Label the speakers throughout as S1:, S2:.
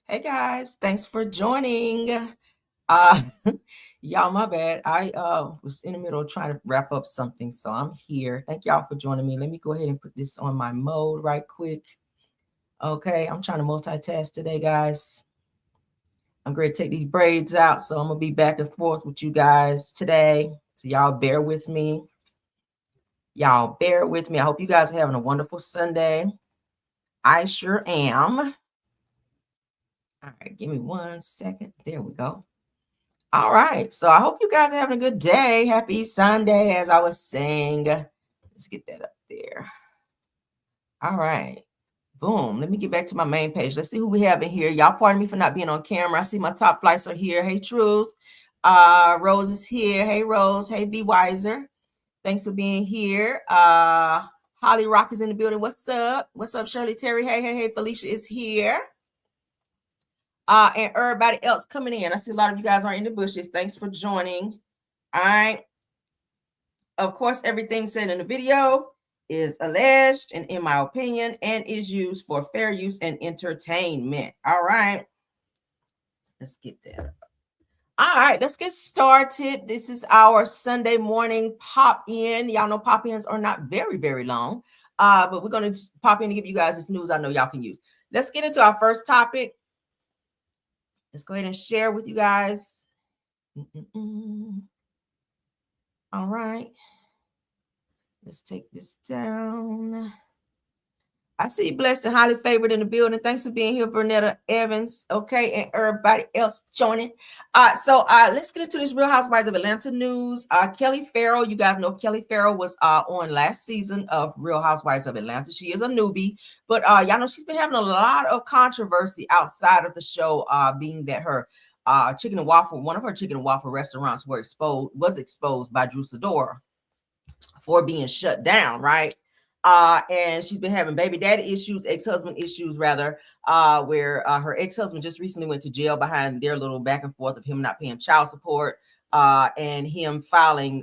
S1: Hey guys, thanks for joining. Uh y'all, my bad. I was in the middle of trying to wrap up something, so I'm here. Thank y'all for joining me. Let me go ahead and put this on my mode right quick. Okay, I'm trying to multitask today, guys. I'm going to take these braids out, so I'm going to be back and forth with you guys today. So y'all bear with me. Y'all bear with me. I hope you guys are having a wonderful Sunday. I sure am. All right, give me 1 second. There we go. All right, so I hope you guys are having a good day. Happy Sunday, as I was saying. Let's get that up there. All right, boom. Let me get back to my main page. Let's see who we have in here. Y'all pardon me for not being on camera. I see my top flights are here. Hey, Truth. Rose is here. Hey, Rose. Hey, Be Wiser. Thanks for being here. Holly Rock is in the building. What's up? What's up, Shirley Terry? Hey. Felicia is here. And everybody else coming in. I see a lot of you guys are in the bushes. Thanks for joining. All right. Of course, everything said in the video is alleged and in my opinion and is used for fair use and entertainment. All right. Let's get that. All right, let's get started. This is our Sunday morning pop in. Y'all know pop ins are not very, very long, but we're going to just pop in to give you guys this news I know y'all can use. Let's get into our first topic. Let's go ahead and share with you guys. All right. Let's take this down. I see Blessed and Highly Favored in the building. Thanks for being here, Vernetta Evans. Okay, and everybody else joining. So let's get into this Real Housewives of Atlanta news. Kelli Ferrell, you guys know Kelli Ferrell was on last season of Real Housewives of Atlanta. She is a newbie, but y'all know she's been having a lot of controversy outside of the show, being that her chicken and waffle, one of her chicken and waffle restaurants was exposed by Drew Sidora for being shut down, right? And she's been having baby daddy issues, ex-husband issues rather, where her ex-husband just recently went to jail behind their little back and forth of him not paying child support, and him filing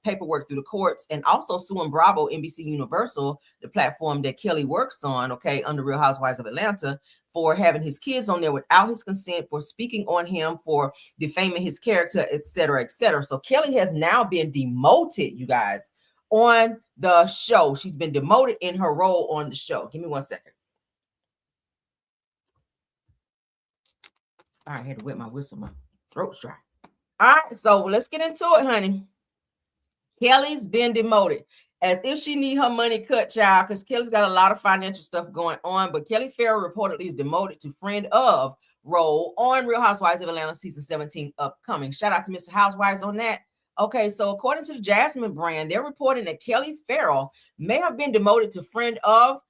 S1: paperwork through the courts and also suing Bravo, NBC Universal, the platform that Kelli works on, okay, under Real Housewives of Atlanta, for having his kids on there without his consent, for speaking on him, for defaming his character, etc., etc. So Kelli has now been demoted, you guys, on the show. She's been demoted in her role on the show. Give me 1 second. All right, I had to wet my whistle. My throat's dry. All right, so let's get into it, honey. Kelli's been demoted as if she need her money cut, child, because Kelli's got a lot of financial stuff going on. But Kelli Ferrell reportedly is demoted to friend of role on Real Housewives of Atlanta season 17 upcoming. Shout out to Mr. Housewives on that. Okay, so according to the Jasmine brand, they're reporting that Kelli Ferrell may have been demoted to friend of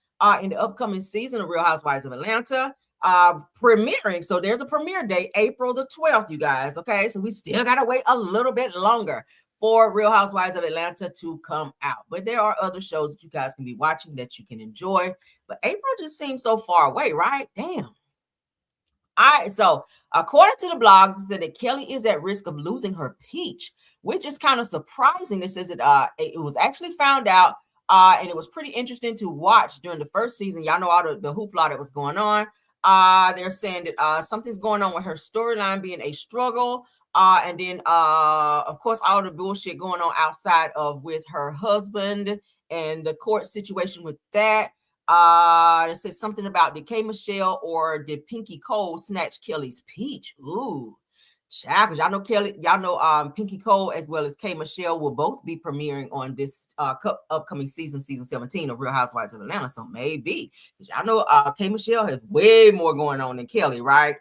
S1: in the upcoming season of Real Housewives of Atlanta, premiering. So there's a premiere date, April the 12th, you guys. Okay, so we still got to wait a little bit longer for Real Housewives of Atlanta to come out. But there are other shows that you guys can be watching that you can enjoy. But April just seems so far away, right? Damn. All right, so according to the blogs, it said that Kelli is at risk of losing her peach, which is kind of surprising. It says that it was actually found out, and it was pretty interesting to watch during the first season. Y'all know all the hoopla that was going on. They're saying that something's going on with her storyline being a struggle. And then, of course, all the bullshit going on outside of with her husband and the court situation with that. It says something about did K Michelle or did Pinky Cole snatch Kelli's peach? Ooh, child, because y'all know Kelli, y'all know Pinky Cole as well as K Michelle will both be premiering on this upcoming season 17 of Real Housewives of Atlanta. So maybe, because y'all know K Michelle has way more going on than Kelli, right?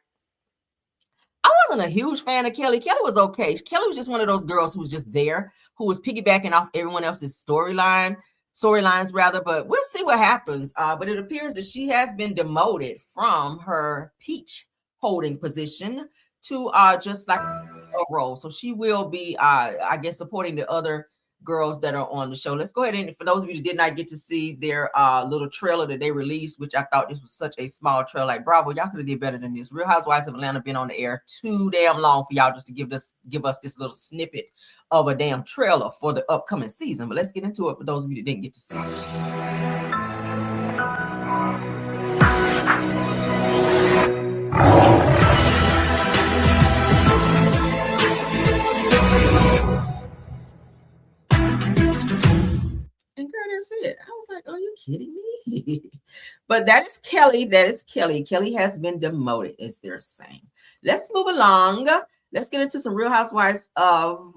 S1: I wasn't a huge fan of Kelli. Kelli was okay. Kelli was just one of those girls who was just there, who was piggybacking off everyone else's storylines rather, but we'll see what happens. But it appears that she has been demoted from her peach holding position to just like a role. So she will be, I guess, supporting the other girls that are on the show. Let's go ahead and, for those of you that did not get to see their little trailer that they released, which I thought this was such a small trailer, like Bravo, y'all could have did better than this. Real Housewives of Atlanta been on the air too damn long for y'all just to give us this little snippet of a damn trailer for the upcoming season. But let's get into it for those of you that didn't get to see it. But that is Kelli. That is Kelli. Kelli has been demoted, as they're saying. Let's move along. Let's get into some Real Housewives of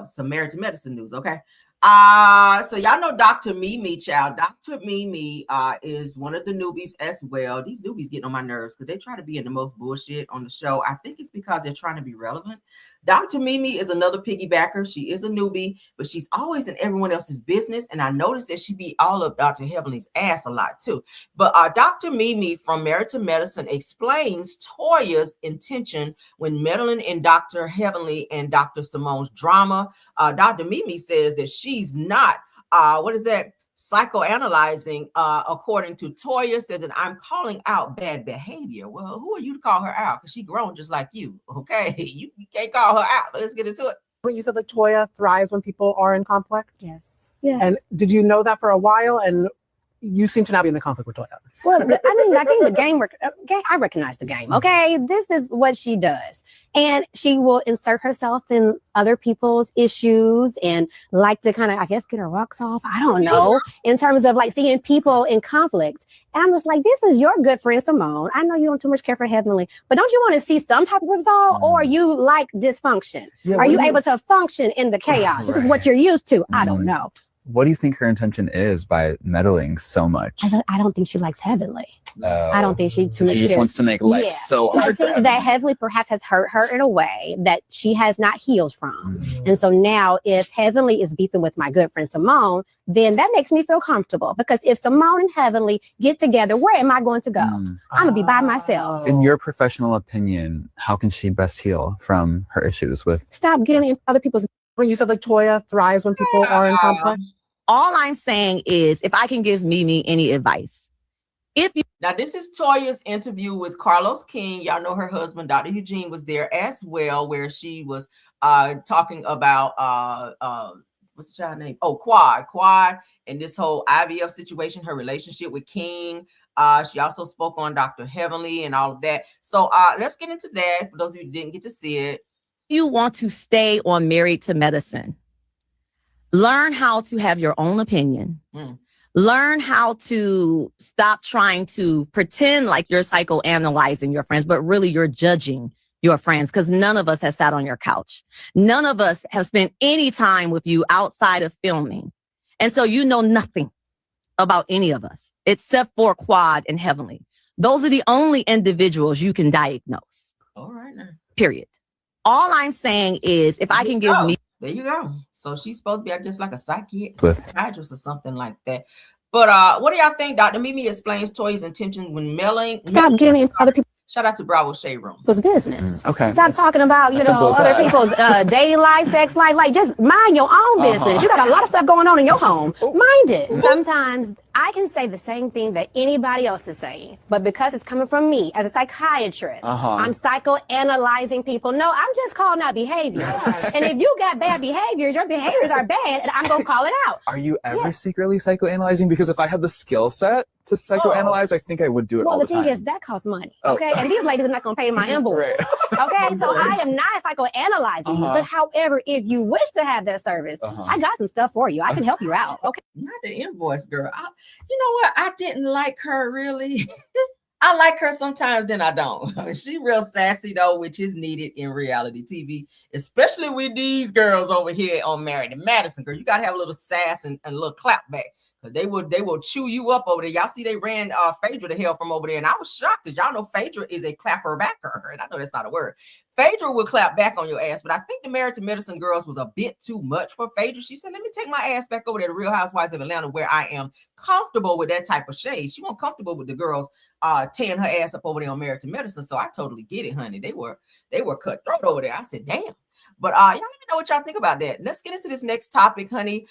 S1: some Married to Medicine news. Okay. So y'all know Dr. Mimi, child. Dr. Mimi is one of the newbies as well. These newbies getting on my nerves because they try to be in the most bullshit on the show. I think it's because they're trying to be relevant. Dr. Mimi is another piggybacker. She is a newbie, but she's always in everyone else's business. And I noticed that she be all up Dr. Heavenly's ass a lot too. But Dr. Mimi from Married to Medicine explains Toya's intention when meddling in Dr. Heavenly and Dr. Simone's drama. Dr. Mimi says that she's not, psychoanalyzing, according to Toya, says that I'm calling out bad behavior. Well, who are you to call her out? Because she grown just like you, okay? You can't call her out. Let's get into it.
S2: You said like Toya thrives when people are in conflict?
S3: Yes.
S2: And did you know that for a while? And you seem to not be in the conflict with Toya.
S3: Well, I mean, I think the game, I recognize the game, okay? This is what she does. And she will insert herself in other people's issues and like to kind of, I guess, get her rocks off. I don't know, in terms of like seeing people in conflict. And I'm just like, this is your good friend, Simone. I know you don't too much care for Heavenly, but don't you want to see some type of result, or you like dysfunction? Yeah, are you able to function in the chaos? This is what you're used to. I don't know.
S4: What do you think her intention is by meddling so much?
S3: I don't think she likes Heavenly. I don't think she too much.
S4: She just wants to make life so hard.
S3: I think that Heavenly perhaps has hurt her in a way that she has not healed from. And so now if Heavenly is beefing with my good friend Simone, then that makes me feel comfortable, because if Simone and Heavenly get together, where am I going to go? I'm gonna be by myself.
S4: In your professional opinion, how can she best heal from her issues with?
S3: Stop getting in other people's.
S2: When you said like Toya thrives when people are in conflict?
S5: All I'm saying is, if I can give Mimi any advice,
S1: now this is Toya's interview with Carlos King. Y'all know her husband, Dr. Eugene, was there as well, where she was talking about what's the child name? Oh, Quad, and this whole IVF situation, her relationship with King. She also spoke on Dr. Heavenly and all of that. So let's get into that for those of you who didn't get to see it.
S5: You want to stay on Married to Medicine. Learn how to have your own opinion. Learn how to stop trying to pretend like you're psychoanalyzing your friends, but really you're judging your friends, because none of us has sat on your couch. None of us have spent any time with you outside of filming. And so you know nothing about any of us except for Quad and Heavenly. Those are the only individuals you can diagnose.
S1: All right now.
S5: Period. All I'm saying is, if I can give me.
S1: There you go. So she's supposed to be, I guess, like a psychiatrist or something like that. But what do y'all think? Dr. Mimi explains Toya's intention when mailing.
S3: Stop getting in other people.
S1: Shout out to Bravo Shade Room.
S3: It was business.
S4: Okay.
S3: Stop talking about, other people's dating life, sex life. Like, just mind your own business. You got a lot of stuff going on in your home. Mind it. Sometimes I can say the same thing that anybody else is saying, but because it's coming from me as a psychiatrist, I'm psychoanalyzing people. No, I'm just calling out behaviors. And if you got bad behaviors, your behaviors are bad, and I'm going to call it out.
S4: Are you ever secretly psychoanalyzing? Because if I had the skill set to psychoanalyze, I think I would do it all the time.
S3: Well, the thing is, that costs money, okay? And these ladies are not going to pay my invoice, okay? So I am not psychoanalyzing you, but however, if you wish to have that service, I got some stuff for you. I can help you out, okay?
S1: Not the invoice, girl. You know what? I didn't like her, really. I like her sometimes, then I don't. She real sassy, though, which is needed in reality TV, especially with these girls over here on Married to Madison. Girl, you got to have a little sass and a little clap back. They will chew you up over there. Y'all see they ran Phaedra to hell from over there. And I was shocked because y'all know Phaedra is a clapper backer. And I know that's not a word. Phaedra will clap back on your ass. But I think the Married to Medicine girls was a bit too much for Phaedra. She said, let me take my ass back over there to Real Housewives of Atlanta, where I am comfortable with that type of shade. She wasn't comfortable with the girls tearing her ass up over there on Married to Medicine. So I totally get it, honey. They were cutthroat over there. I said, damn. But y'all let me know what y'all think about that. Let's get into this next topic, honey.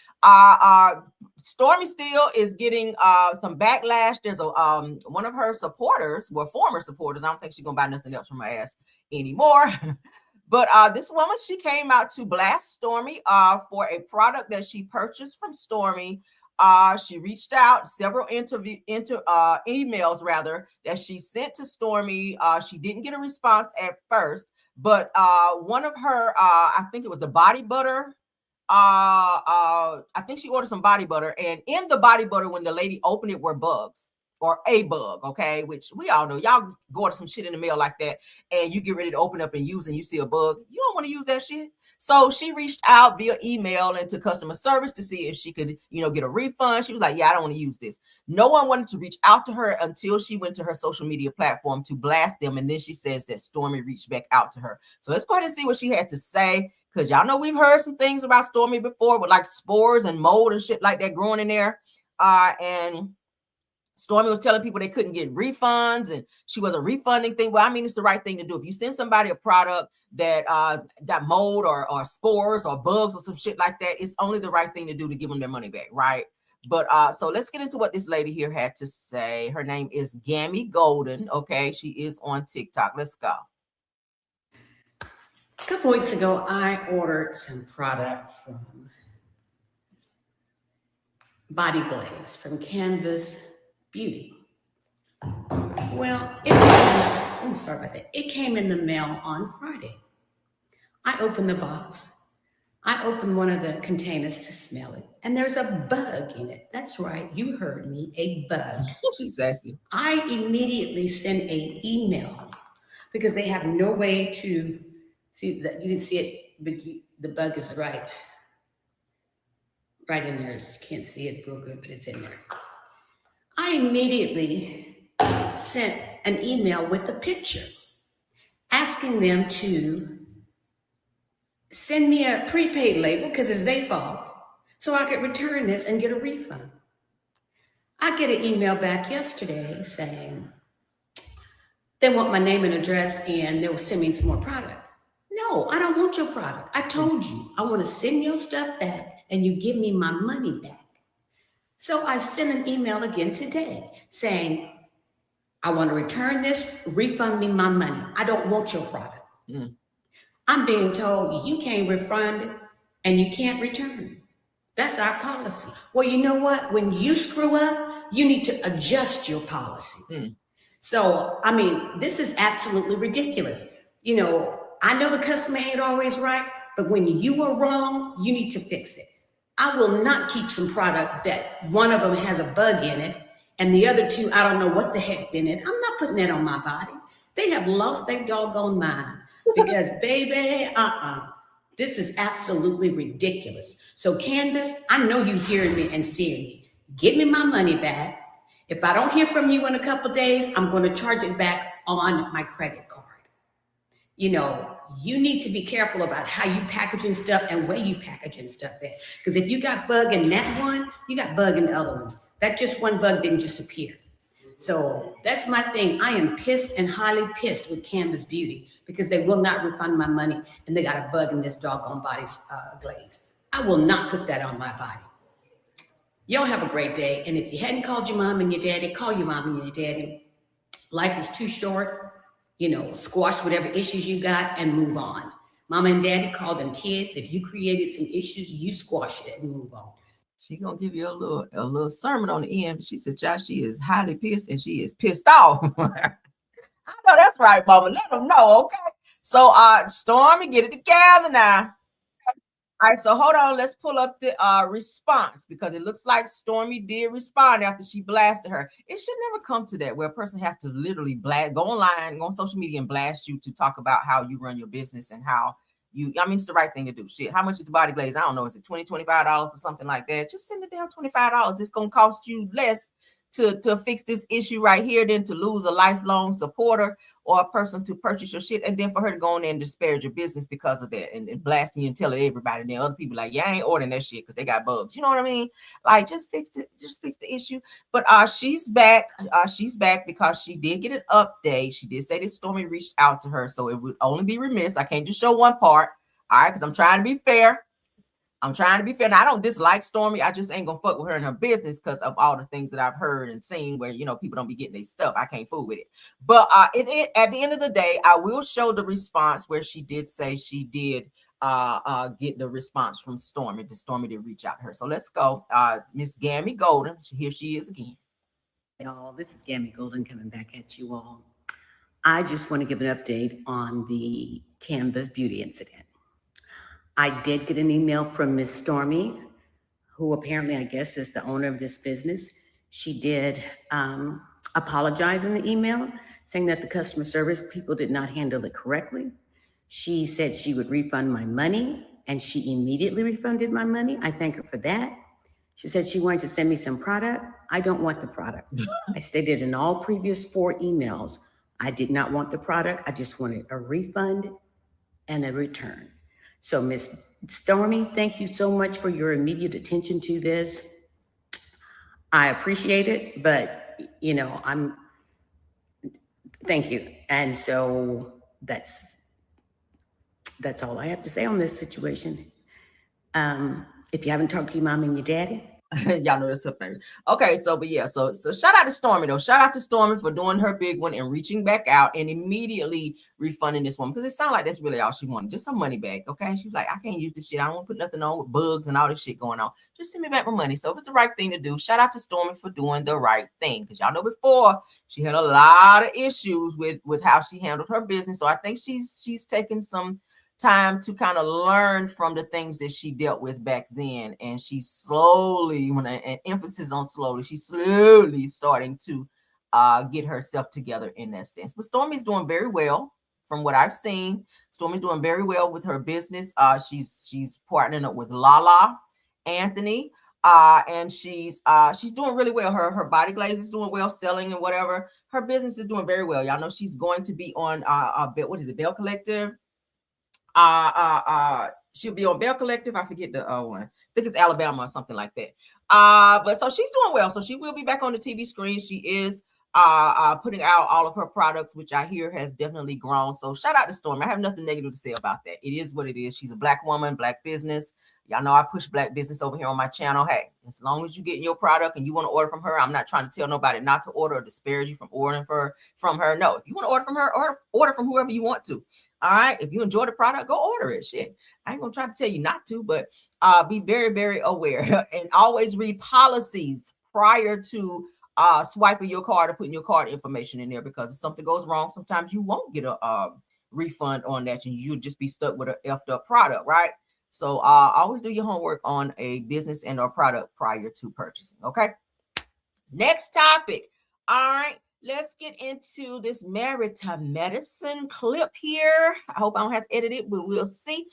S1: Stormmy Steel is getting some backlash. There's a one of her supporters, well, former supporters. I don't think she's gonna buy nothing else from her ass anymore. But this woman, she came out to blast Stormmy for a product that she purchased from Stormmy. She reached out, several emails rather, that she sent to Stormmy. She didn't get a response at first. But one of her, I think it was the body butter. I think she ordered some body butter, and in the body butter, when the lady opened it, were bugs. or a bug, okay? Which we all know. Y'all go to some shit in the mail like that, and you get ready to open up and use, and you see a bug. You don't want to use that shit. So she reached out via email and to customer service to see if she could, get a refund. She was like, yeah, I don't want to use this. No one wanted to reach out to her until she went to her social media platform to blast them. And then she says that Stormie reached back out to her. So let's go ahead and see what she had to say. Because y'all know we've heard some things about Stormie before with like spores and mold and shit like that growing in there. And Stormie was telling people they couldn't get refunds and she wasn't refunding things. Well, I mean, it's the right thing to do. If you send somebody a product that got mold or spores or bugs or some shit like that, it's only the right thing to do to give them their money back, right? But so let's get into what this lady here had to say. Her name is Gammy Golden. Okay, she is on TikTok. Let's go.
S6: A couple weeks ago, I ordered some product from Body Glaze from Canvas Beauty. Well, I'm sorry about that. It came in the mail on Friday. I opened the box. I opened one of the containers to smell it, and there's a bug in it. That's right, you heard me, a bug.
S1: She's sassy.
S6: I immediately sent an email because they have no way to see that. You can see it, but the bug is right in there. You can't see it real good, but it's in there. I immediately sent an email with the picture asking them to send me a prepaid label because it's their fault so I could return this and get a refund. I get an email back yesterday saying they want my name and address and they'll send me some more product. No, I don't want your product. I told you I want to send your stuff back and you give me my money back. So I sent an email again today saying, I want to return this, refund me my money. I don't want your product. I'm being told you can't refund and you can't return. That's our policy. Well, you know what? When you screw up, you need to adjust your policy. So, I mean, this is absolutely ridiculous. I know the customer ain't always right, but when you are wrong, you need to fix it. I will not keep some product that one of them has a bug in it and the other two, I don't know what the heck in it. I'm not putting that on my body. They have lost their doggone mind because baby, this is absolutely ridiculous. So Canvas, I know you hearing me and seeing me. Give me my money back. If I don't hear from you in a couple of days, I'm going to charge it back on my credit card. You need to be careful about how you packaging stuff and where you packaging stuff at. Because if you got bug in that one, you got bug in the other ones. That just one bug didn't just appear. So that's my thing. I am pissed and highly pissed with Canvas Beauty because they will not refund my money and they got a bug in this doggone body glaze. I will not put that on my body. Y'all have a great day. And if you hadn't called your mom and your daddy, call your mom and your daddy. Life is too short. Squash whatever issues you got and move on. Mama and daddy, call them kids. If you created some issues, you squash it and move on.
S1: She gonna give you a little sermon on the end. She said, "Josh, she is highly pissed and she is pissed off." I know that's right, Mama. Let them know, okay? So, Stormie, get it together now. All right, so hold on. Let's pull up the response because it looks like Stormie did respond after she blasted her. It should never come to that where a person have to literally go online, go on social media and blast you to talk about how you run your business and how it's the right thing to do. Shit, how much is the body glaze? I don't know. Is it $20, $25 or something like that? Just send it down $25. It's going to cost you less to fix this issue right here than to lose a lifelong supporter or a person to purchase your shit and then for her to go in there and disparage your business because of that and blasting you and telling everybody. And then other people like, yeah, I ain't ordering that shit because they got bugs. You know what I mean? Like, just fix the issue. But she's back. She's back because she did get an update. She did say that Stormie reached out to her. So it would only be remiss. I can't just show one part. All right, because I'm trying to be fair. Now, I don't dislike Stormie. I just ain't gonna fuck with her in her business because of all the things that I've heard and seen where, people don't be getting their stuff. I can't fool with it. But at the end of the day, I will show the response where she did say she did get the response from Stormie. The Stormie did reach out to her. So let's go. Miss Gammy Golden. Here she is again.
S6: Y'all, this is Gammy Golden coming back at you all. I just want to give an update on the Canvas Beauty incident. I did get an email from Miss Stormie, who apparently, I guess, is the owner of this business. She did apologized in the email, saying that the customer service people did not handle it correctly. She said she would refund my money, and she immediately refunded my money. I thank her for that. She said she wanted to send me some product. I don't want the product. I stated in all previous 4 emails, I did not want the product. I just wanted a refund and a return. So Miss Stormy, thank you so much for your immediate attention to this. I appreciate it, but thank you. And so that's all I have to say on this situation. If you haven't talked to your mom and your daddy,
S1: y'all know that's her favorite. Okay, so shout out to Stormy though. Shout out to Stormy for doing her big one and reaching back out and immediately refunding this woman, because it sounds like that's really all she wanted, just her money back. Okay, she's like, I can't use this shit. I don't want to put nothing on with bugs and all this shit going on. Just send me back my money. So it was the right thing to do. Shout out to Stormy for doing the right thing, because y'all know before she had a lot of issues with how she handled her business. So I think she's taken some time to kind of learn from the things that she dealt with back then, and she's slowly, an emphasis on slowly, she's slowly starting to get herself together in that stance. But Stormy's doing very well from what I've seen. Stormy's doing very well with her business. She's partnering up with Laila, Anthony, and she's doing really well. Her body glaze is doing well, selling and whatever. Her business is doing very well. Y'all know she's going to be on what is it, Bell Collective? She'll be on Bell Collective. I forget the one. I think it's Alabama or something like that. But so she's doing well. So she will be back on the TV screen. She is putting out all of her products, which I hear has definitely grown. So shout out to Storm. I have nothing negative to say about that. It is what it is. She's a Black woman, Black business. Y'all know I push Black business over here on my channel. Hey, as long as you get your product and you want to order from her, I'm not trying to tell nobody not to order or disparage you from ordering from her. No, if you want to order from her, order from whoever you want to. All right. If you enjoy the product, go order it. Shit. I ain't gonna try to tell you not to, but be very, very aware and always read policies prior to swiping your card or putting your card information in there, because if something goes wrong, sometimes you won't get a refund on that and you'll just be stuck with an effed up product, right? So always do your homework on a business and or product prior to purchasing. Okay. Next topic. All right. Let's get into this Married to Medicine clip here. I hope I don't have to edit it, but we'll see.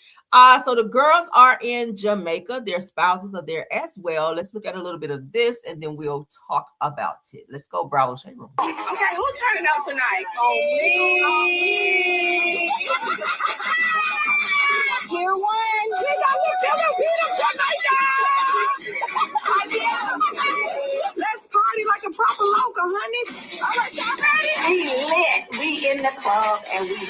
S1: So the girls are in Jamaica. Their spouses are there as well. Let's look at a little bit of this and then we'll talk about it. Let's go, Bravo Shade Room.
S7: Okay, who turning out tonight? Oh, me. Year one. We got the Filipino Jamaica. Let's party like a proper local, honey. All right, y'all ready? We lit. We in the club and we lit.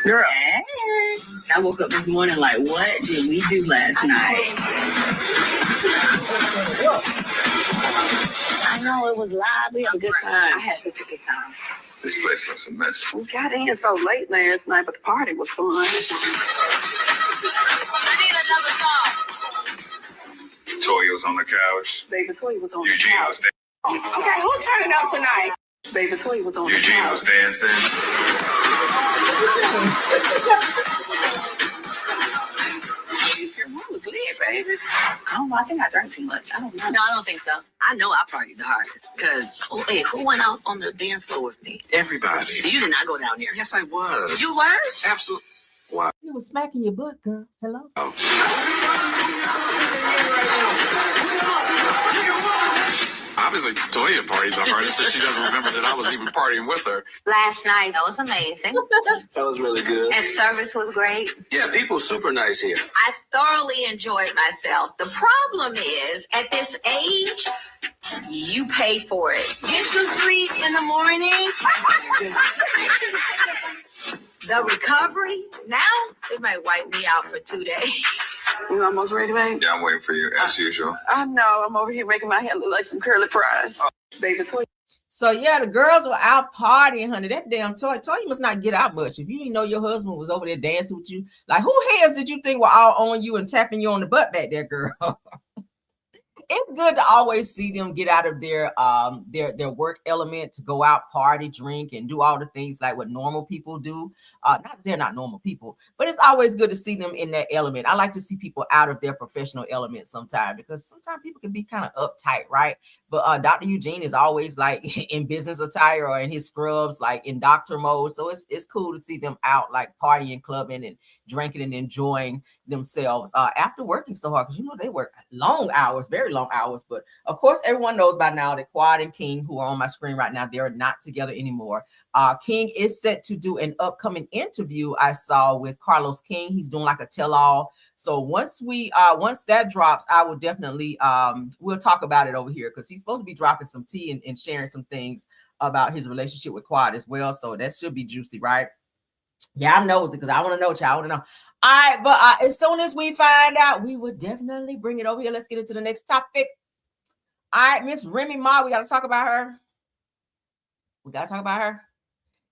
S8: Girl, I woke up this morning like, what did we do last night? I know it was live. We had a good time. I had such a good time.
S9: This place looks a mess.
S7: We got in so late last night, but the party was fun.
S8: I need another song.
S9: Toya was on the couch.
S7: Baby Toya was on
S9: Eugene
S7: the couch.
S9: was dancing.
S7: Okay, who turning out tonight? Baby Toya was on the
S9: Eugene
S7: couch.
S9: was dancing.
S7: What was lit, baby?
S8: I don't know. I think I drank too much. I don't know. No, I don't think so. I know I partied the hardest. Because, who went out on the dance floor with me?
S9: Everybody.
S8: You did not go down there.
S9: Yes, I was.
S8: You were?
S9: Absolutely. Wow.
S1: You was smacking your butt, girl. Hello.
S9: Oh. Obviously, Toya parties the hardest, so she doesn't remember that I was even partying with her.
S10: Last night, that was amazing.
S9: That was really good.
S10: And service was great.
S9: Yeah, people super nice here.
S10: I thoroughly enjoyed myself. The problem is, at this age, you pay for it.
S8: Get some sleep in the morning.
S10: The recovery, now, it might wipe me out for 2 days.
S7: You almost ready, babe?
S9: Yeah, I'm waiting for you, as usual.
S7: I know. I'm over here making my hair look like some curly fries. Baby Toya.
S1: So yeah, the girls were out partying, honey. That damn Toya must not get out much. If you didn't know your husband was over there dancing with you, like who hands did you think were all on you and tapping you on the butt back there, girl? it's good to always see them get out of their work element to go out, party, drink, and do all the things like what normal people do. Not that they're not normal people, but it's always good to see them in that element. I like to see people out of their professional element sometimes, because sometimes people can be kind of uptight, right? But Dr. Eugene is always like in business attire or in his scrubs, like in doctor mode. So it's cool to see them out like partying, clubbing, and drinking and enjoying themselves after working so hard, because you know they work long hours, very long hours. But of course, everyone knows by now that Quad and King, who are on my screen right now, they're not together anymore. King is set to do an upcoming interview I saw with Carlos King. He's doing like a tell-all. So once that drops, I will definitely we'll talk about it over here, because he's supposed to be dropping some tea and sharing some things about his relationship with Quad as well. So that should be juicy, right? Yeah, I'm nosy because I want to know, child. I want to know. All right, but as soon as we find out, we would definitely bring it over here. Let's get into the next topic. All right, Miss Remy Ma, we got to talk about her. We got to talk about her.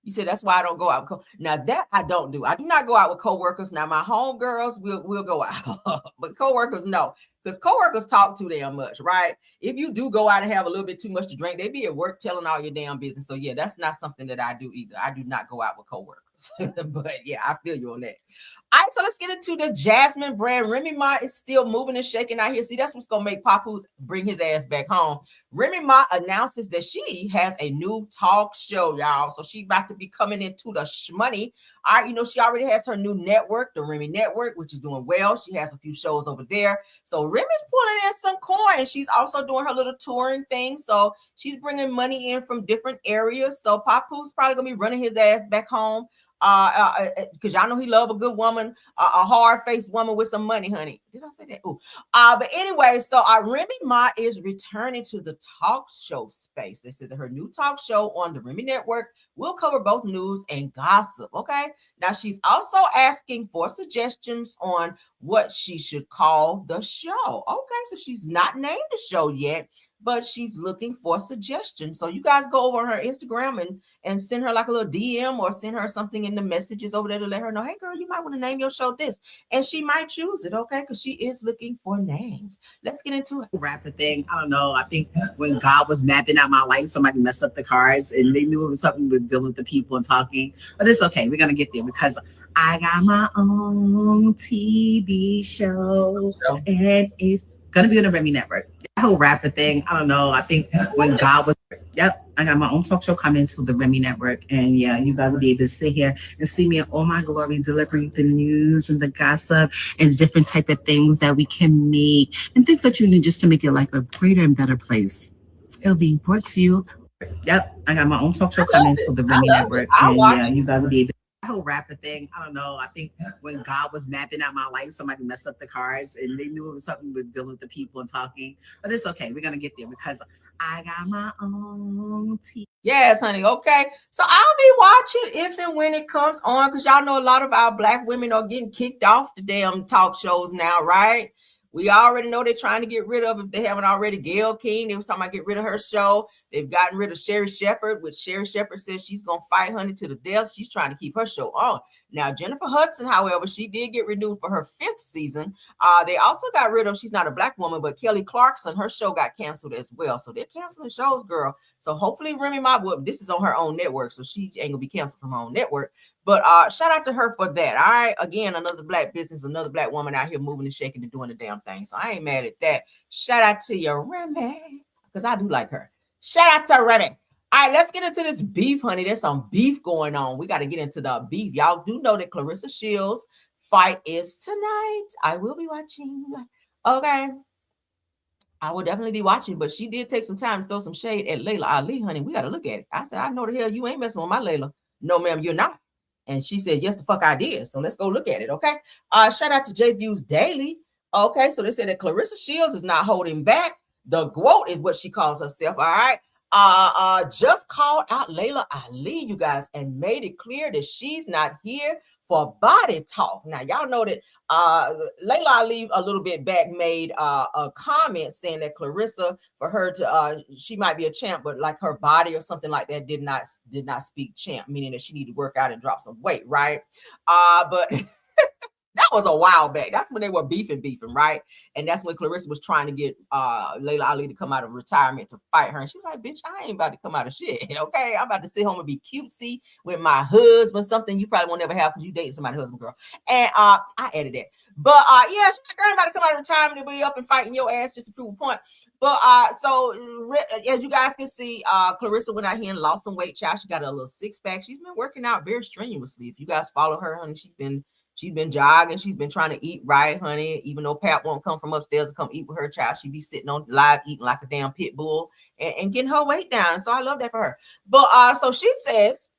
S1: You said that's why I don't go out with now that I don't do. I do not go out with coworkers. Now my homegirls will go out, but coworkers no, because coworkers talk too damn much, right? If you do go out and have a little bit too much to drink, they be at work telling all your damn business. So yeah, that's not something that I do either. I do not go out with coworkers. But yeah, I feel you on that. All right, so let's get into the Jasmine brand. Remy Ma is still moving and shaking out here. See, that's what's gonna make Papoose bring his ass back home. Remy Ma announces that she has a new talk show, y'all. So she's about to be coming into the money. All right, you know, she already has her new network, the Remy Network, which is doing well. She has a few shows over there. So Remy's pulling in some coin, and she's also doing her little touring thing. So she's bringing money in from different areas. So Papoose probably gonna be running his ass back home. Because y'all know he love a good woman, a hard-faced woman with some money, honey. Did I say that? Ooh. But anyway, so Remy Ma is returning to the talk show space. This is her new talk show on the Remy Network. We'll cover both news and gossip, okay? Now, she's also asking for suggestions on what she should call the show. Okay, so she's not named the show yet, but she's looking for suggestions. So you guys go over on her Instagram and send her like a little DM or send her something in the messages over there to let her know, hey girl, you might want to name your show this. And she might choose it, okay? Because she is looking for names. Let's get into it.
S11: Rapper thing. I don't know. I think when God was mapping out my life, somebody messed up the cards and they knew it was something with dealing with the people and talking. But it's okay. We're going to get there because I got my own TV show and it's going to be on the Remy Network. That whole rapper thing, I don't know. I think when God was, I got my own talk show coming to the Remy Network. And yeah, you guys will be able to sit here and see me in all my glory, delivering the news and the gossip and different type of things that we can make and things that you need just to make it like a greater and better place. It'll be brought to you. I got my own talk show coming to the Remy Network. And yeah, you guys will be able to. Whole rapper thing, I don't know. I think when God was mapping out my life, somebody messed up the cards and they knew it was something with dealing with the people and talking. But it's okay. We're gonna get there because I got my own TV.
S1: Yes, honey. Okay. So I'll be watching if and when it comes on, because y'all know a lot of our Black women are getting kicked off the damn talk shows now, right? We already know they're trying to get rid of, if they haven't already, Gayle King. They were talking about get rid of her show. They've gotten rid of Sherri Shepherd, which Sherri Shepherd says she's going to fight honey to the death. She's trying to keep her show on. Now, Jennifer Hudson, however, she did get renewed for her 5th season. They also got rid of, she's not a Black woman, but Kelly Clarkson, her show got canceled as well. So they're canceling shows, girl. So hopefully Remy Ma, this is on her own network, so she ain't going to be canceled from her own network. But shout out to her for that. All right. Again, another Black business, another Black woman out here moving and shaking and doing the damn thing. So I ain't mad at that. Shout out to your Remy, because I do like her. Shout out to Remy. All right, let's get into this beef, honey. There's some beef going on. We got to get into the beef. Y'all do know that Claressa Shields' fight is tonight. I will be watching. Okay. I will definitely be watching, but she did take some time to throw some shade at Laila Ali, honey. We got to look at it. I said, I know the hell you ain't messing with my Laila. No, ma'am, you're not. And she said, yes, the fuck I did. So let's go look at it, okay? Shout out to J Views Daily. Okay, so they said that Claressa Shields is not holding back. The GOAT is what she calls herself, all right? Just called out Laila Ali, you guys, and made it clear that she's not here for body talk. Now, y'all know that Laila Ali a little bit back made a comment saying that Claressa, for her to, she might be a champ, but like her body or something like that did not speak champ, meaning that she needed to work out and drop some weight, right? But That was a while back. That's when they were beefing, right? And that's when Claressa was trying to get Laila Ali to come out of retirement to fight her. And she was like, bitch, I ain't about to come out of shit. Okay, I'm about to sit home and be cutesy with my husband, something you probably won't ever have because you dating somebody's husband, girl. And I added that. But yeah, she's like, I ain't about to come out of retirement and be up and fighting your ass just to prove a point. But so as you guys can see, Claressa went out here and lost some weight, child. She got a little six-pack. She's been working out very strenuously. If you guys follow her, honey, she's been jogging. She's been trying to eat right, honey. Even though Pat won't come from upstairs to come eat with her, child, she be sitting on live eating like a damn pit bull and getting her weight down. So I love that for her. But so she says,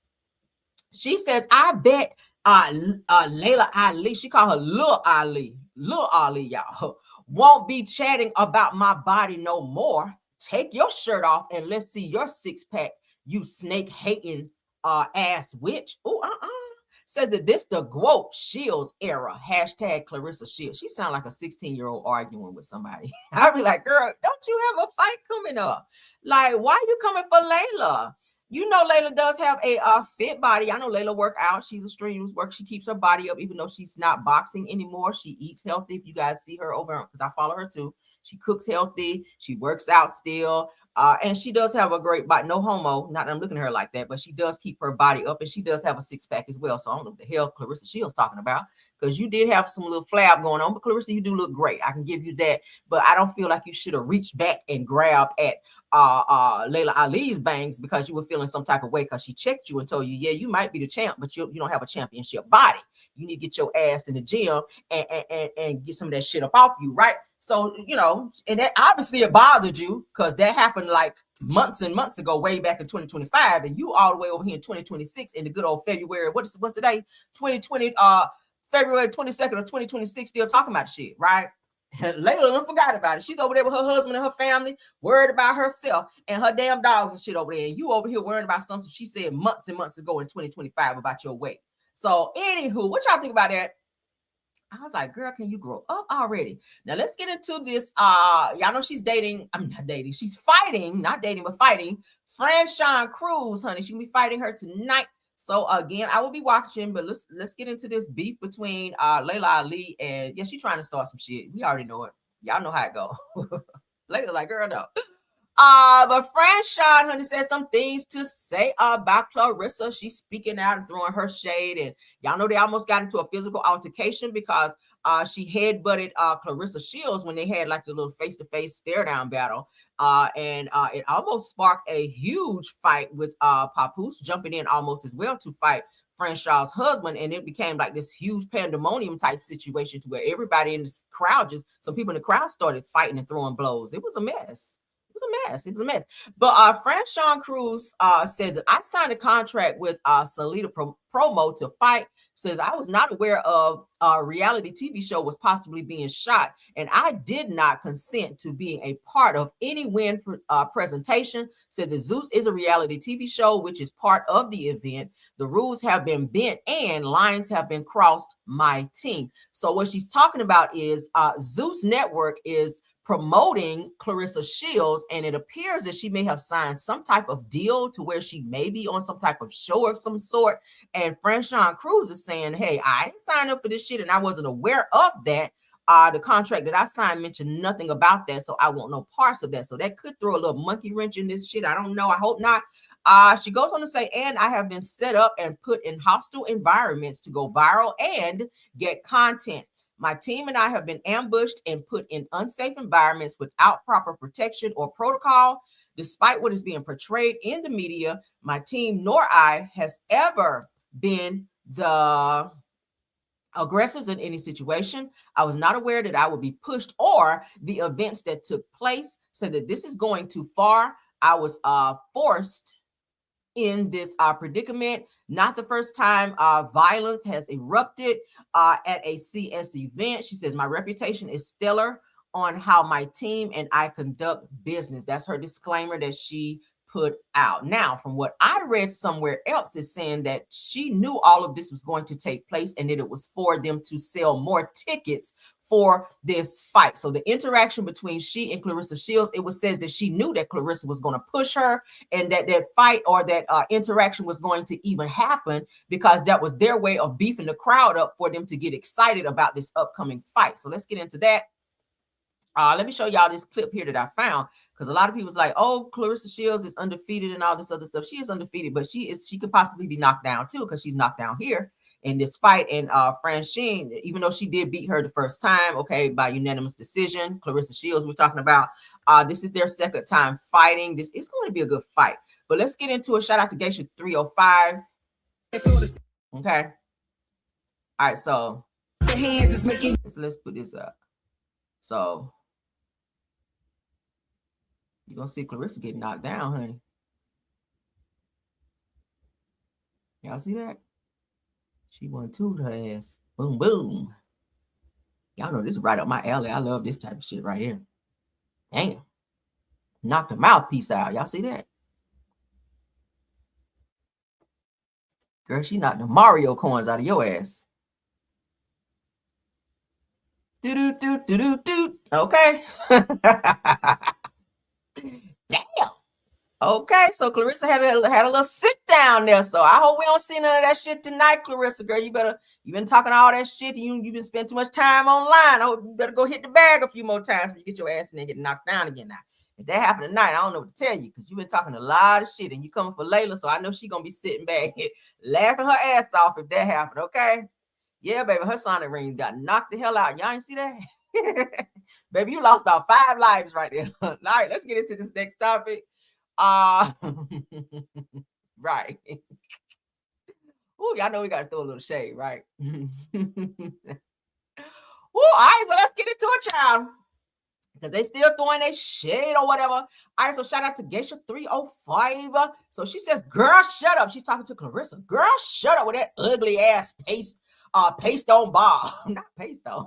S1: I bet Laila Ali, she called her Lil Ali, y'all, won't be chatting about my body no more. Take your shirt off and let's see your six-pack, you snake-hating ass witch. Says that this the Quote Shields era. Hashtag Claressa Shields. She sounds like a 16-year-old arguing with somebody. I'd be like, girl, don't you have a fight coming up? Like, why are you coming for Laila? You know, Laila does have a fit body. I know Laila work out. She's a strenuous worker. She keeps her body up, even though she's not boxing anymore. She eats healthy. If you guys see her over, because I follow her too. She cooks healthy. She works out still. And she does have a great body. No homo. Not that I'm looking at her like that, but she does keep her body up, and she does have a six-pack as well. So I don't know what the hell Claressa Shields talking about, because you did have some little flab going on. But Claressa, you do look great. I can give you that. But I don't feel like you should have reached back and grabbed at Laila Ali's bangs because you were feeling some type of way, because she checked you and told you, yeah, you might be the champ, but you don't have a championship body. You need to get your ass in the gym and get some of that shit up off you, right? So, you know, and that obviously it bothered you because that happened like months and months ago, way back in 2025, and you all the way over here in 2026 in the good old February. What's today? 2020, February 22nd of 2026, still talking about shit, right? Laila forgot about it. She's over there with her husband and her family, worried about herself and her damn dogs and shit over there. And you over here worrying about something she said months and months ago in 2025 about your weight. So, anywho, what y'all think about that? I was like, girl, can you grow up already? Now let's get into this. Y'all know she's dating. I'm not dating. She's fighting, not dating, but fighting Chrisean Cruz, honey. She'll be fighting her tonight. So again, I will be watching, but let's get into this beef between Laila Ali and she's trying to start some shit. We already know it. Y'all know how it go. Laila like, girl, no. But Chrisean, honey, said some things to say about Claressa. She's speaking out and throwing her shade, and y'all know they almost got into a physical altercation because she headbutted Claressa Shields when they had like the little face-to-face stare-down battle. And it almost sparked a huge fight with Papoose jumping in almost as well to fight Chrisean's husband, and it became like this huge pandemonium type situation to where everybody in the crowd, some people in the crowd started fighting and throwing blows. It was a mess. It was a mess. But Chrisean Cruz said that I signed a contract with Salida Promo to fight. Says I was not aware of a reality TV show was possibly being shot, and I did not consent to being a part of any win presentation. Said the Zeus is a reality TV show, which is part of the event. The rules have been bent and lines have been crossed my team. So what she's talking about is Zeus Network is promoting Claressa Shields, and it appears that she may have signed some type of deal to where she may be on some type of show of some sort. And Chrisean Cruz is saying, hey, I ain't signed up for this shit, and I wasn't aware of that. The contract that I signed mentioned nothing about that, so I want no parts of that. So that could throw a little monkey wrench in this shit. I don't know. I hope not. She goes on to say, and I have been set up and put in hostile environments to go viral and get content. My team and I have been ambushed and put in unsafe environments without proper protection or protocol. Despite what is being portrayed in the media, my team nor I has ever been the aggressors in any situation. I was not aware that I would be pushed or the events that took place. So that this is going too far. I was forced in this predicament. Not the first time violence has erupted at a CS event. She says, my reputation is stellar on how my team and I conduct business. That's her disclaimer that she put out. Now, from what I read somewhere else, is saying that she knew all of this was going to take place and that it was for them to sell more tickets for this fight. So the interaction between she and Claressa Shields, it was says that she knew that Claressa was going to push her, and that fight or that interaction was going to even happen because that was their way of beefing the crowd up for them to get excited about this upcoming fight. So let's get into that. Let me show y'all this clip here that I found, because a lot of people's like, oh, Claressa Shields is undefeated and all this other stuff. She is undefeated, but she could possibly be knocked down too, because she's knocked down here in this fight. And Francine, even though she did beat her the first time, okay, by unanimous decision, Claressa Shields we're talking about, this is their second time fighting. This is going to be a good fight. But let's get into it. Shout out to Geisha 305. Okay. All right, so let's put this up. So you're going to see Claressa get knocked down, honey. Y'all see that? She 1-2'd her ass. Boom, boom. Y'all know this is right up my alley. I love this type of shit right here. Damn. Knocked the mouthpiece out. Y'all see that? Girl, she knocked the Mario coins out of your ass. Do-do-do-do-do-do. Okay. Damn. Okay, so Claressa had a little sit down there. So I hope we don't see none of that shit tonight, Claressa. Girl, you've been talking all that shit. You've been spending too much time online. I hope you better go hit the bag a few more times before you get your ass in there and get knocked down again now. If that happened tonight, I don't know what to tell you, because you've been talking a lot of shit and you coming for Laila, so I know she's gonna be sitting back here laughing her ass off if that happened, okay? Yeah, baby, her sonic ring got knocked the hell out. Y'all ain't see that? Baby, you lost about 5 lives right there. All right, let's get into this next topic. Right. Oh, y'all know we gotta throw a little shade, right? All right, so let's get into it, child, because they still throwing their shade or whatever. All right, so shout out to Geisha 305. So she says, girl, shut up. She's talking to Claressa. Girl, shut up with that ugly ass paste on ball. Not paste on.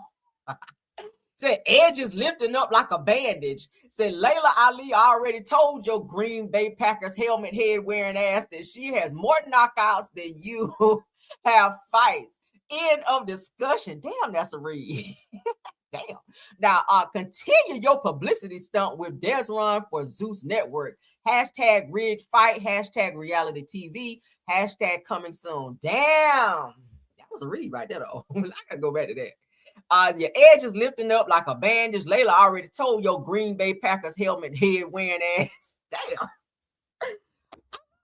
S1: Said edges lifting up like a bandage. Said Laila Ali already told your Green Bay Packers helmet head wearing ass that she has more knockouts than you have fights. End of discussion. Damn, that's a read. Damn. Now, continue your publicity stunt with Desron for Zeus Network. Hashtag rigged fight. Hashtag reality TV. Hashtag coming soon. Damn. That was a read right there, though. I gotta go back to that. Your edge is lifting up like a bandage. Laila already told your Green Bay Packers helmet head wearing ass. Damn.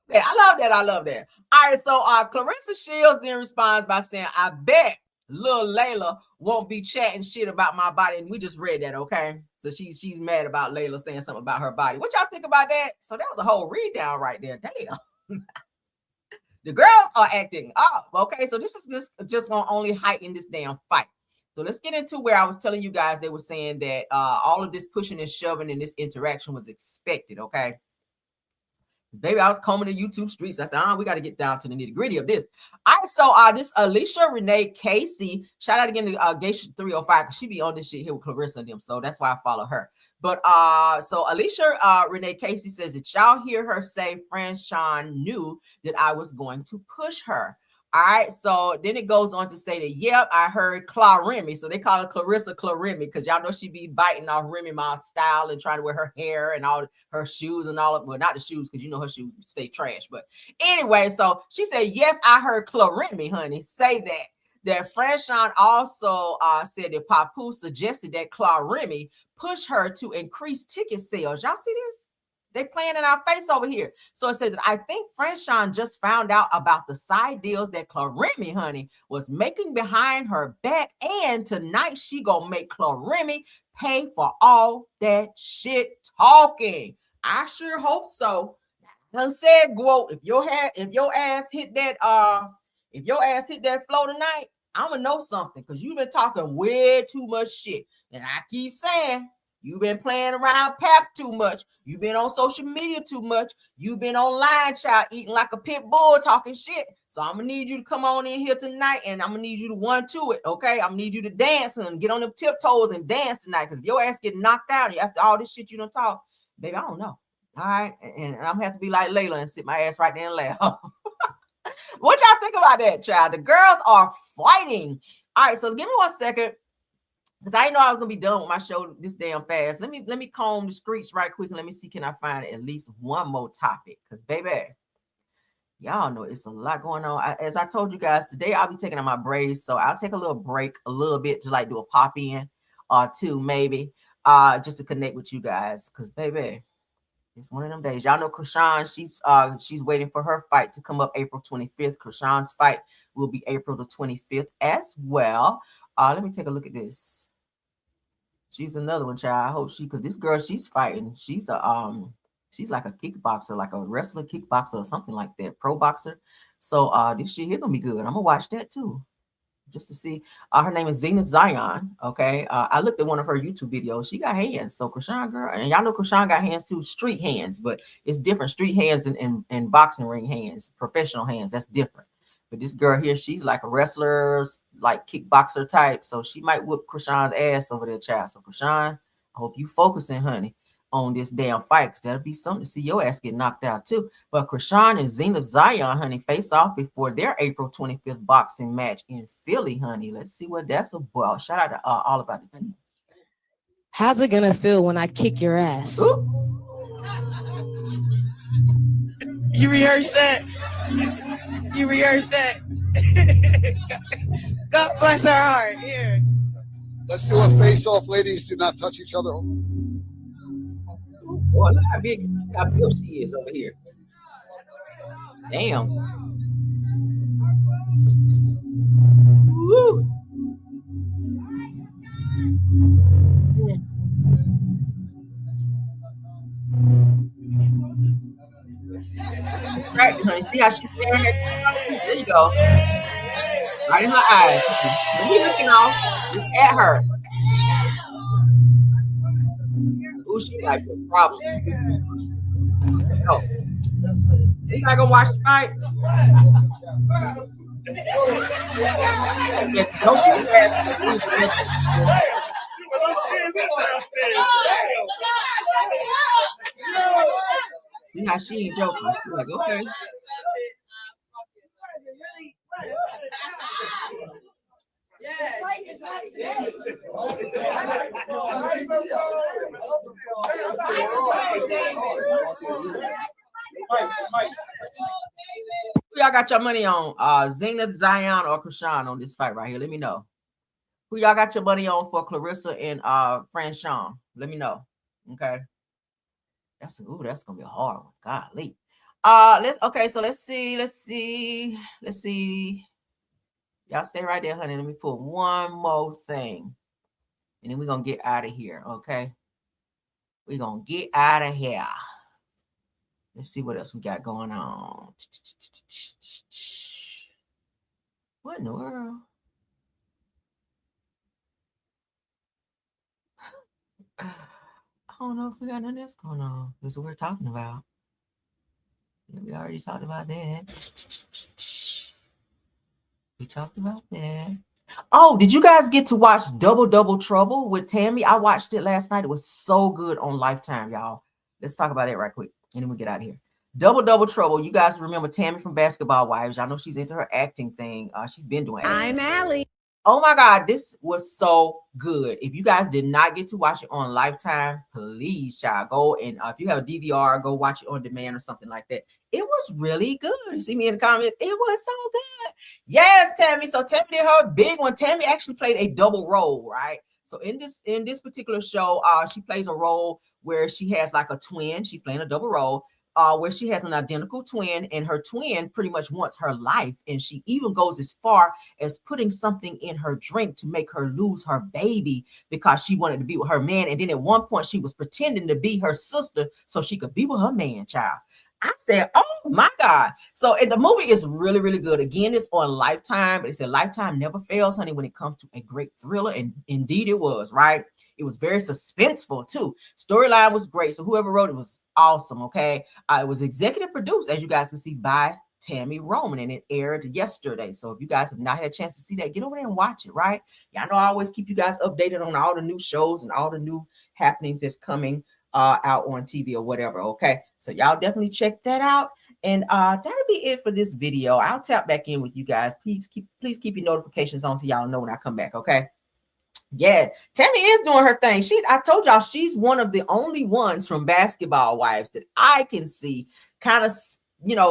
S1: Yeah, I love that. I love that. All right, so Claressa Shields then responds by saying, I bet little Laila won't be chatting shit about my body. And we just read that, okay? So she's mad about Laila saying something about her body. What y'all think about that? So that was a whole read down right there. Damn. The girls are acting up, okay? So this is just going to only heighten this damn fight. So let's get into where I was telling you guys, they were saying that all of this pushing and shoving and this interaction was expected, okay? Baby, I was combing the YouTube streets. I said, we got to get down to the nitty gritty of this. All right, so this Alicia Renee Casey, shout out again to Geisha 305, because she be on this shit here with Claressa and them, so that's why I follow her. But so Alicia Renee Casey says that y'all hear her say Francine knew that I was going to push her. All right, so then it goes on to say that, yep, I heard Remy. So they call her Claressa Remy, because y'all know she be biting off Remy Ma style and trying to wear her hair and all her shoes and all of, well, not the shoes, because you know her shoes stay trash. But anyway, so she said, yes, I heard Remy, honey, say that Francine also said that Papu suggested that Remy push her to increase ticket sales. Y'all see this? They playing in our face over here. So it says that I think Francine just found out about the side deals that Remy, honey, was making behind her back. And tonight she gonna make Remy pay for all that shit talking. I sure hope so. Done said, Gwo, if your ass hit that flow tonight, I'ma know something, because you've been talking way too much shit. And I keep saying, you've been playing around pap too much. You've been on social media too much. You've been online, child, eating like a pit bull, talking shit. So I'm going to need you to come on in here tonight, and I'm going to need you to 1-2 it, okay? I'm going to need you to dance and get on them tiptoes and dance tonight, because if your ass get knocked out after all this shit you don't talk, baby, I don't know, all right? And I'm going to have to be like Laila and sit my ass right there and laugh. What y'all think about that, child? The girls are fighting. All right, so give me 1 second. because I didn't know I was gonna be done with my show this damn fast. Let me comb the streets right quick and let me see, can I find at least one more topic? Because baby, y'all know it's a lot going on. As I told you guys, today I'll be taking out my braids, so I'll take a little break, a little bit to like do a pop in or two maybe, just to connect with you guys. Because baby, it's one of them days. Y'all know Chrisean, she's waiting for her fight to come up April 25th. Chrisean's fight will be April the 25th as well. Let me take a look at this. She's another one, child. I hope because this girl she's fighting, she's like a kickboxer, like a wrestler, kickboxer, or something like that, pro boxer. So this shit here gonna be good. I'm gonna watch that too, just to see. Her name is Zena Zion. Okay, I looked at one of her YouTube videos. She got hands. So Chrisean girl, and y'all know Chrisean got hands too, street hands, but it's different. Street hands and boxing ring hands, professional hands. That's different. But this girl here, she's like a wrestler, like kickboxer type. So she might whoop Chrisean's ass over there, child. So Chrisean, I hope you focusing, honey, on this damn fight, because that'll be something to see your ass get knocked out too. But Chrisean and Zena Zion, honey, face off before their April 25th boxing match in Philly, honey. Let's see what that's about. Shout out to all about the team.
S12: How's it gonna feel when I kick your ass?
S1: Ooh.
S13: You rehearsed that? You rehearsed that? God bless her heart. Here.
S14: Let's do a face-off. Ladies, do not touch each other.
S1: Boy, look how big she is over here. Damn. Woo. That's right, honey. See how she's staring at you? There you go. Right in her eyes. When you looking off, look at her. Ooh, she like the problem. Oh. You not gonna watch the fight? Don't get your ass. See how she ain't joking. She's like, okay. Who y'all got your money on? Zena, Zion, or Chrisean on this fight right here? Let me know. Who y'all got your money on for Claressa and Franchon? Let me know. Okay. That's gonna be a hard one. Golly. Let's see. Y'all stay right there, honey. Let me put one more thing. And then we're gonna get out of here. Okay. We're gonna get out of here. Let's see what else we got going on. What in the world? I don't know if we got nothing else going on. That's what we're talking about. We already talked about that. We talked about that. Oh, did you guys get to watch Double Trouble with Tammy? I watched it last night. It was so good on Lifetime, y'all. Let's talk about that right quick, and then we get out of here. Double Trouble. You guys remember Tammy from Basketball Wives? Y'all know she's into her acting thing. She's been doing acting.
S3: I'm Allie.
S1: Oh my God, this was so good. If you guys did not get to watch it on Lifetime, please, child, go and if you have a DVR, go watch it on demand or something like that. It was really good. You see me in the comments? It was so good. Yes, Tammy. So Tammy did her big one. Tammy actually played a double role, right? So in this particular show, she plays a role where she has like a twin. She's playing a double role. Where she has an identical twin, and her twin pretty much wants her life, and she even goes as far as putting something in her drink to make her lose her baby because she wanted to be with her man. And then at one point she was pretending to be her sister so she could be with her man, child. I said, oh my God. So the movie is really, really good. Again, it's on Lifetime, but it said Lifetime never fails, honey, when it comes to a great thriller. And indeed it was, right? It was very suspenseful too. Storyline was great. So whoever wrote it was awesome. Okay. It was executive produced, as you guys can see, by Tammy Roman, and it aired yesterday. So if you guys have not had a chance to see that, get over there and watch it, right? Y'all know I always keep you guys updated on all the new shows and all the new happenings that's coming out on TV or whatever. Okay. So y'all definitely check that out. And that'll be it for this video. I'll tap back in with you guys. Please keep your notifications on so y'all know when I come back. Okay. Yeah, Tammy is doing her thing. I told y'all she's one of the only ones from Basketball Wives that I can see kind of,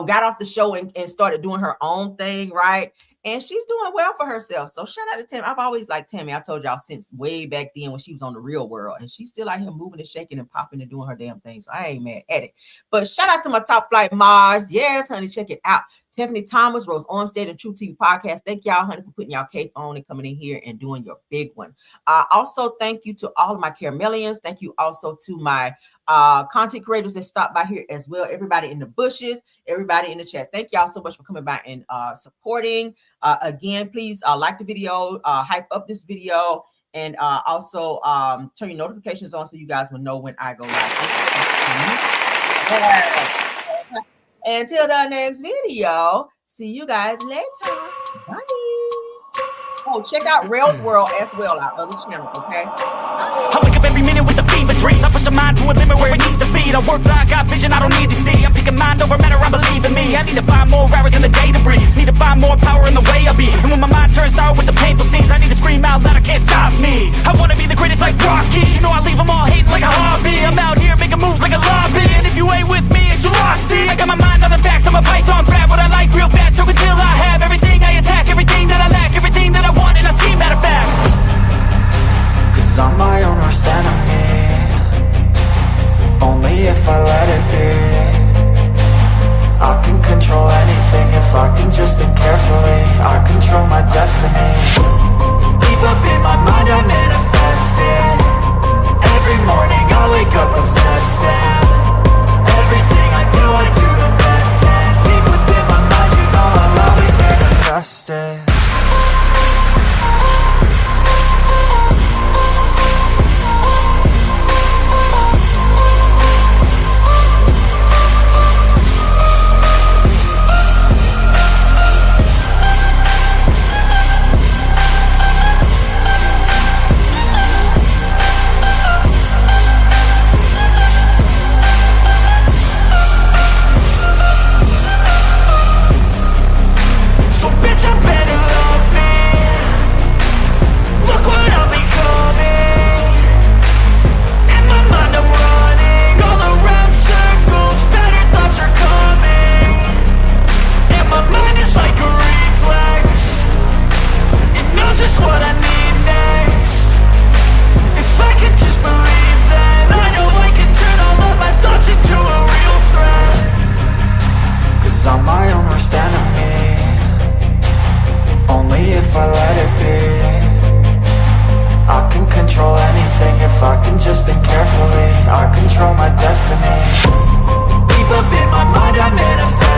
S1: got off the show and started doing her own thing, right? And she's doing well for herself. So shout out to Tammy. I've always liked Tammy. I told y'all since way back then when she was on The Real World, and she's still out here moving and shaking and popping and doing her damn thing. So I ain't mad at it. But shout out to my top flight Mars. Yes, honey, check it out. Tiffany Thomas, Rose Armstead, and True TV Podcast. Thank y'all, honey, for putting y'all cape on and coming in here and doing your big one. Also, thank you to all of my Caramellians. Thank you also to my content creators that stopped by here as well. Everybody in the bushes, everybody in the chat. Thank y'all so much for coming by and supporting. Again, please like the video, hype up this video, and also turn your notifications on so you guys will know when I go live. Until the next video, see you guys later. Bye. Oh, check out Rail's World as well, our other channel, okay?
S15: I wake up every minute with the fever dreams. I push my mind to a limit where it needs to feed. I work blind, got vision I don't need to see. I'm picking mind over matter, I believe in me. I need to find more hours in the day to breathe. Need to find more power in the way I be. And when my mind turns sour with the painful scenes, I need to scream out loud, I can't stop me. I wanna be the greatest like Rocky. You know I leave them all hating like a hobby. I'm out here making moves like a lobby. And if you ain't with me, it's your loss. See, I got my mind on the facts, I'm a python, grab what I like real fast. Stroke until I have everything I attack, everything that I lack, everything that I want, and I see matter of fact. Cause I'm my own worst enemy. Only if I let it be. I can control anything if I can just think carefully. I control my destiny. Deep up in my mind I manifest it. Every morning I wake up obsessed, and everything I do the best. And deep within my mind you know I'll always manifest it. What I need next. If I could just believe, then I know I can turn all of my thoughts into a real threat. Cause I'm my own worst enemy. Only if I let it be. I can control anything if I can just think carefully. I control my destiny. Deep up in my mind I manifest.